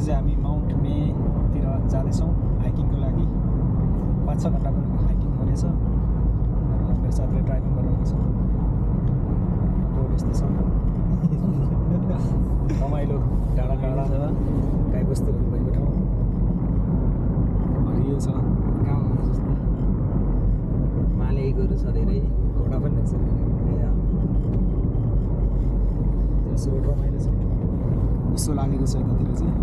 चाहिँ हामी माउन्ट मेतिर जाँदैछौँ हाइकिङको लागि 5-6 घन्टाको हाइकिङ हुनेछ मेरो साथीले ड्राइभिङ गरिरहेको छ रोड यस्तै छ रमाइलो डाँडा डाँडा गाईबस्तुहरू भएको ठाउँ हरियो छ गाउँ जस्तो माले गोरु छ धेरै घोडा पनि रहेछ त्यसो रमाइलो छ उसो लागेको छ यतातिर चाहिँ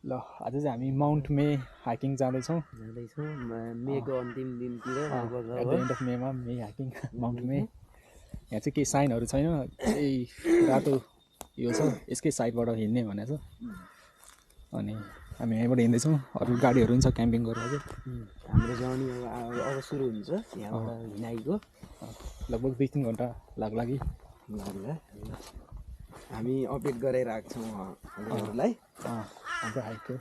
ल आज चाहिँ हामी माउन्ट मे हाइकिङ जाँदैछौँ मेको अन्तिम दिनतिर एट द एन्ड अफ मेमा मे हाइकिङ माउन्ट मे यहाँ चाहिँ केही साइनहरू छैन यही रातो यो छ यसकै साइडबाट हिँड्ने भनेको छ अनि हामी यहीँबाट हिँड्दैछौँ अरू गाडीहरू पनि छ क्याम्पिङ गरेर चाहिँ हाम्रो जर्नी अब सुरु हुन्छ यहाँबाट हिँडाइको लगभग 2-3 घन्टा लाग्ला कि हामी अपडेट गराइरहेको छौँ हजुरहरूलाई हाम्रो हाइकको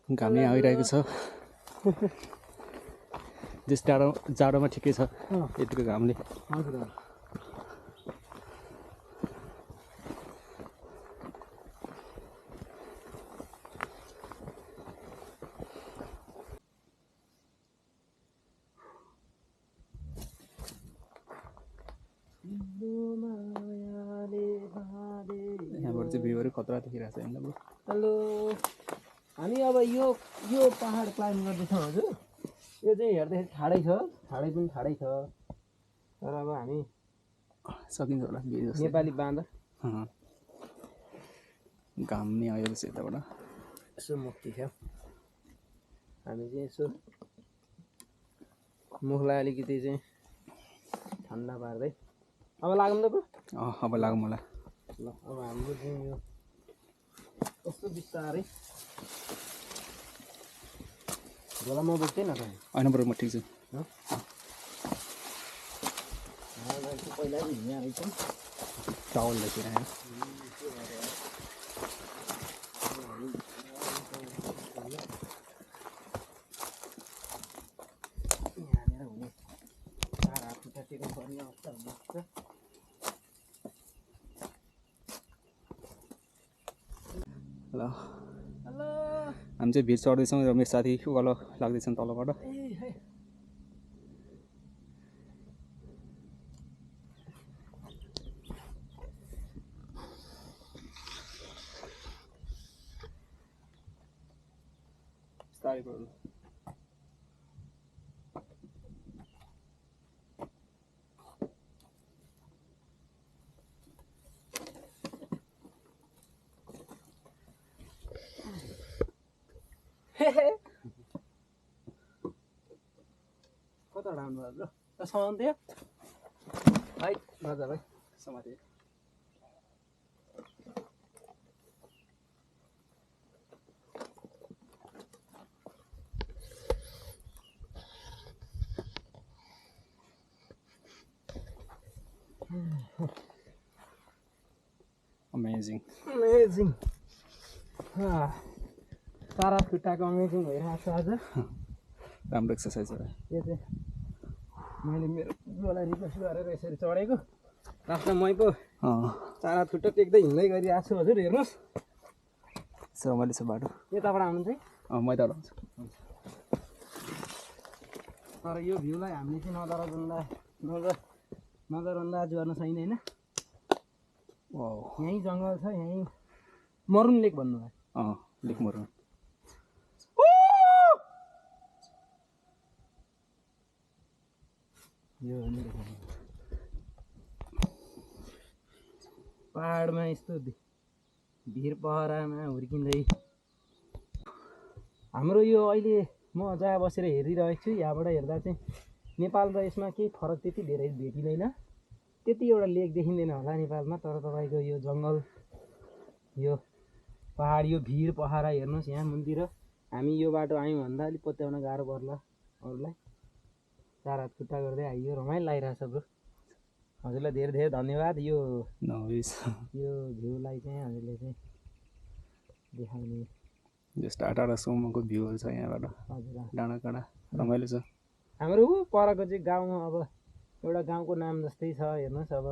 घाम नै आइरहेको छ जस जाडोमा ठिकै छ यतिको घामले हजुर यहाँबाट चाहिँ भ्यूहरू खतरा देखिरहेको छ होइन हेलो हामी अब यो पहाड क्लाइम्ब गर्दैछौँ हजुर यो चाहिँ हेर्दाखेरि ठाडै छ ठाडै पनि ठाडै छ तर अब हामी सकिन्छ होला नेपाली बाँदर घाम नै आयो जस्तो यताबाट यसो मुक्ति छ हामी चाहिँ यसो मुखलाई अलिकति चाहिँ ठन्डा पार्दै अब लागौँ त ब्रो अब लागौँ होला ल अब हाम्रो चाहिँ यो कस्तो बिस्तारै झोला म बोक्दैन त होइन बरु म ठिक छु पहिला हिँड्ने रहेछ टावल लेखिरहेँ यहाँनिर हुने चार हात खुट्टा टेक्नु पर्ने अवस्था हुनसक्छ ल हामी चाहिँ भिड चढ्दैछौँ र मेरो साथी उकालो लाग्दैछन् तलबाट कता राम्रो ल समाउँथ्यो है मजा भाइ समाते अमेजिङ तारा खुट्टाको अमेजिङ भइरहेको छ आज राम्रो एक्सर्साइज हो यो चाहिँ मैले मेरो बुवालाई रिक्वेस्ट गरेर यसरी चढेको लास्टमा मै पो तारा खुट्टा टेक्दै हिँड्दै गरिरहेको छु हजुर हेर्नुहोस् रमाइलो छ बाटो यताबाट आउनु चाहिँ मै त आउँछु तर यो भ्यूलाई हामीले चाहिँ नजरअन्दाज गर्न छैन होइन यहीँ जङ्गल छ यहीँ मरुन लेक भन्नुभयो लेक मरुन यो पहाडमा यस्तो भिर पहरामा हुर्किँदै हाम्रो यो अहिले म जहाँ बसेर हेरिरहेको छु यहाँबाट हेर्दा चाहिँ नेपाल र यसमा केही फरक त्यति धेरै भेटिँदैन त्यति एउटा लेक देखिँदैन होला नेपालमा तर तपाईँको यो जङ्गल यो पहाड यो भिर पहरा हेर्नुहोस् यहाँ मुनितिर हामी यो बाटो आयौँ भन्दा अलिक पत्याउन गाह्रो पर्ला अरूलाई। चार हात खुट्टा गर्दै आइयो, रमाइलो लागिरहेछ ब्रो। हजुरलाई धेरै धेरै धन्यवाद यो भ्यूलाई चाहिँ हजुरले चाहिँ देखाउने। जस्ट टाढासम्मको भ्यूहरू छ यहाँबाट, हजुर डाँडाकाँडा रमाइलो छ। हाम्रो परको चाहिँ गाउँमा अब एउटा गाउँको नाम जस्तै छ हेर्नुहोस्। अब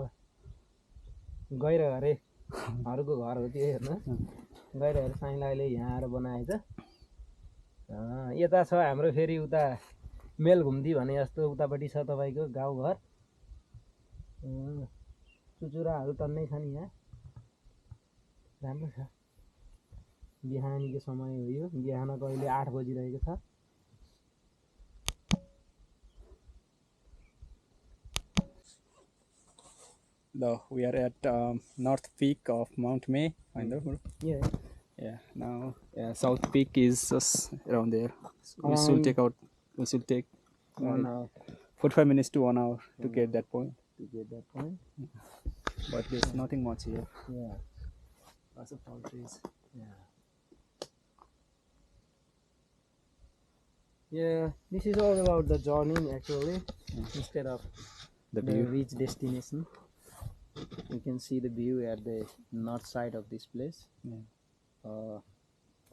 गैरघरेहरूको घर हो त्यो हेर्नुहोस्। गैरघरे साइलाले यहाँ आएर बनाएछ। यता छ हाम्रो फेरि उता मेल घुम्ती भने जस्तो उतापट्टि छ तपाईँको गाउँघर। चुचुराहरू टन्नै छ नि यहाँ, राम्रो छ। बिहानीको समय हो यो, बिहानको अहिले 8 बजिरहेको छ। We are at north peak of Mount May. Yeah. Now south peak is just around there. So we should take 1 hour 45 minutes to 1 hour to get that point. But there's nothing much here. Yeah. Lots of tall trees. Yeah, this is all about the journey actually, instead of The the view. reach destination. You can see the view at the north side of this place. Yeah. A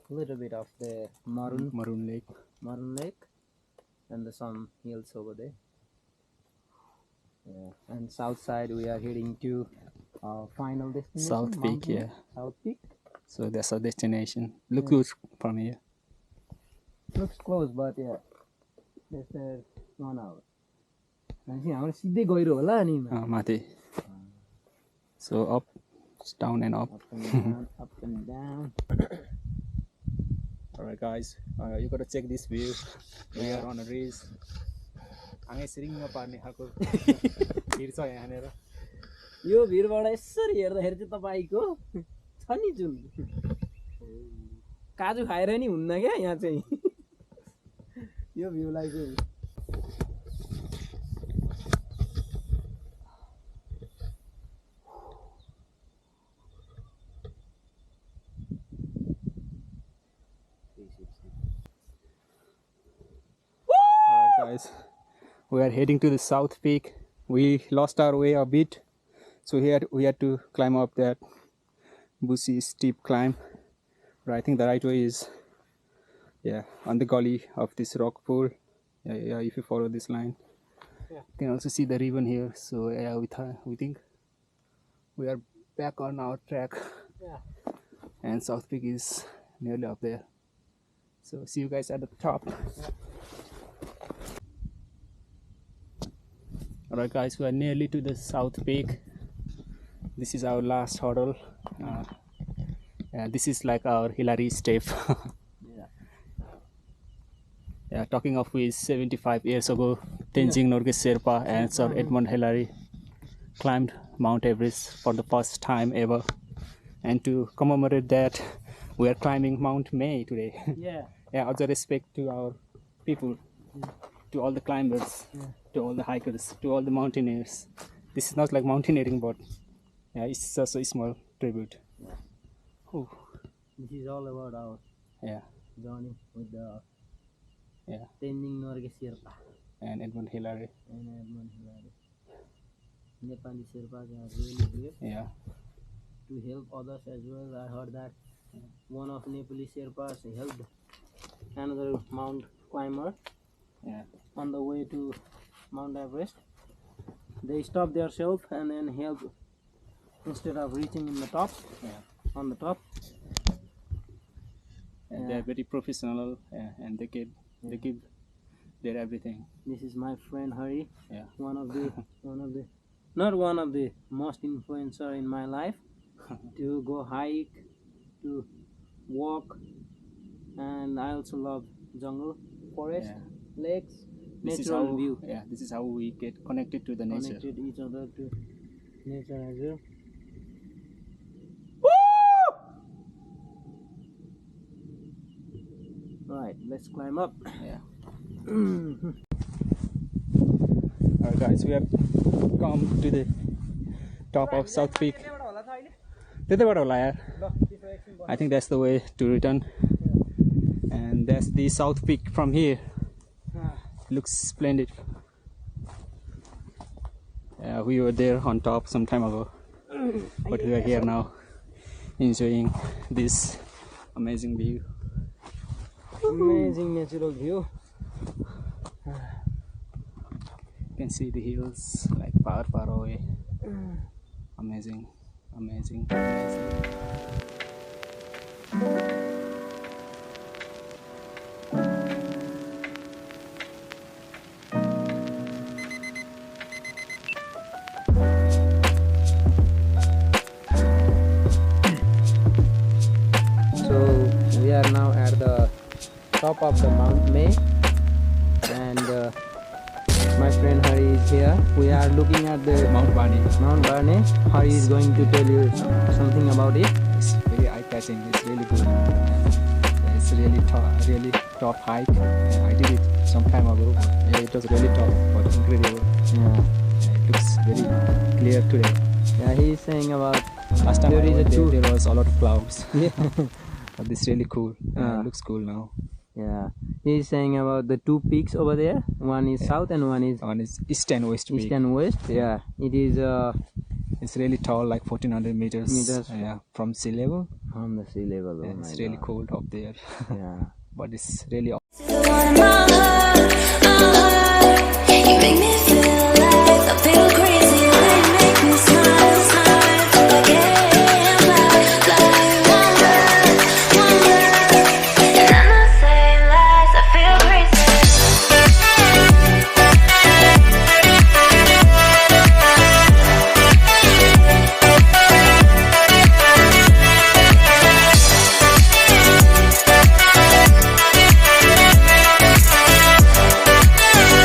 little bit of the Maroon Lake. Lake and some hills over there. Yeah. And south side we are heading to our final destination. South Peak, Mount May. yeah. South Peak. So that's our destination. Look good from here. Looks close, but yeah, that's 1 hour. मान्छे हाम्रो सिधै गहिरो होला नि Mati. So up, down and up. up and down. Alright guys, you gotta check this view. We are on a race. आँगै सिरिङ्ग पार्ने खालको भिड छ यहाँनिर। यो भिरबाट यसरी हेर्दाखेरि चाहिँ तपाईँको छ नि जुन काजु खाएर नि हुन्न क्या यहाँ चाहिँ यो भ्यूलाई चाहिँ। Alright guys, we are heading to the south peak. We lost our way a bit, so here we had to climb up that bushy steep climb. But I think the right way is on the gully of this rock pool. If you follow this line, you can also see the ribbon here. So we think we are back on our track. And south peak is nearly up there. So see you guys at the top. Alright guys, we are nearly to the south peak. This is our last hurdle. This is like our Hillary step. Talking of which 75 years ago, Tenzing Norgay Sherpa and Sir Edmund Hillary climbed Mount Everest for the first time ever. And to commemorate that, we are climbing Mount May today. Out of respect to our people, to all the climbers, to all the hikers, to all the mountaineers. This is not like mountaineering, but it's just a small tribute. This is all about our journey with the Tenzing Norgay Sherpa and Edmund Hillary. Nepali Sherpas are really great to help others as well. I heard that one of Nepali Sherpas helped another mount climber on the way to Mount Everest. They stopped themselves and then helped instead of reaching in the top, on the top. And they are very professional, and they give their everything. This is my friend Hari. One of the not one of the most influencer in my life to go hike, to walk, and I also love jungle, forest, lakes, natural view. This is how we get connected to the nature. Connected each other to nature as well. Right, let's climb up. Alright guys, we have come to the top of South Peak. I think that's the way to return. And that's the south peak from here. Looks splendid. We were there on top some time ago, but we are here now enjoying this amazing view. Amazing natural view. You can see the hills like far away. Amazing, amazing, amazing. So we are now at the top of the Mount May, and my friend Hari is here. We are looking at the Mount Barney. Mount Barney. Hari is going to tell you something about it. It's very eye-catching. It's really good. It's really top hike. I did it some time ago, but it was really top, but incredible. Yeah. It looks very clear today. Yeah, he is saying about Last time There I is a went two- there was a lot of clouds. yeah. But this is really cool. Ah. It looks cool now. Yeah, he is saying about the two peaks over there. One is south and one is One is east and west peak. east and west. Yeah, it is It's really tall, like 1400 meters. Meters. Yeah, from sea level. from the sea level. Oh It's my really God. cold up there. Yeah. But it's really You make me feel alive. I feel crazy when you make me smile, smile. Yeah, like one word, and I'm not saying lies. I feel crazy.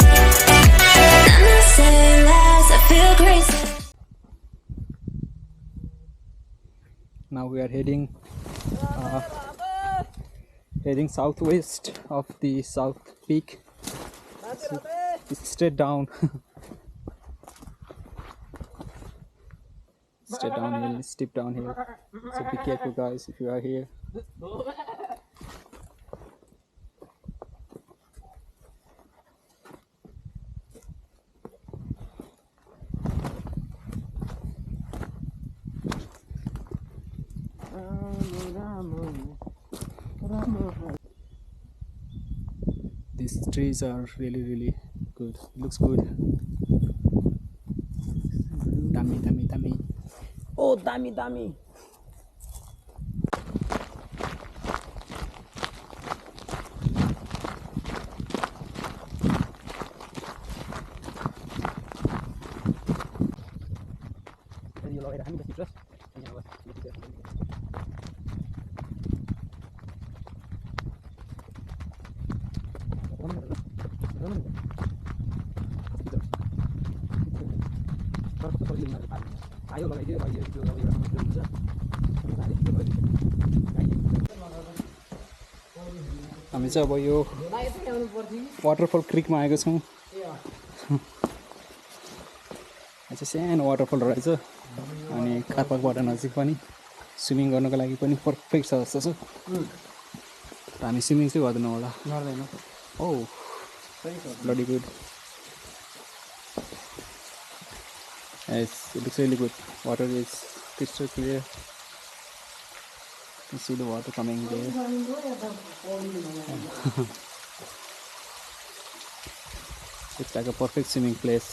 I'm not saying lies. I feel crazy. Now we are heading southwest of the south peak. So it's straight down. Straight downhill, steep downhill. So be careful, guys, if you are here. These trees are really good. Looks good. Dummy. Oh, dummy. हामी चाहिँ अब यो waterfall क्रिकमा आएको छौँ। चाहिँ सानो waterfall रहेछ अनि कारपाकबाट नजिक पनि स्विमिङ गर्नको लागि पनि पर्फेक्ट छ जस्तो छ। हामी स्विमिङ चाहिँ गर्दैनौँ होला। गर्दैन। Oh bloody good. Yes, it looks really good. Water is crystal clear. You can see the water coming there. It's like a perfect swimming place.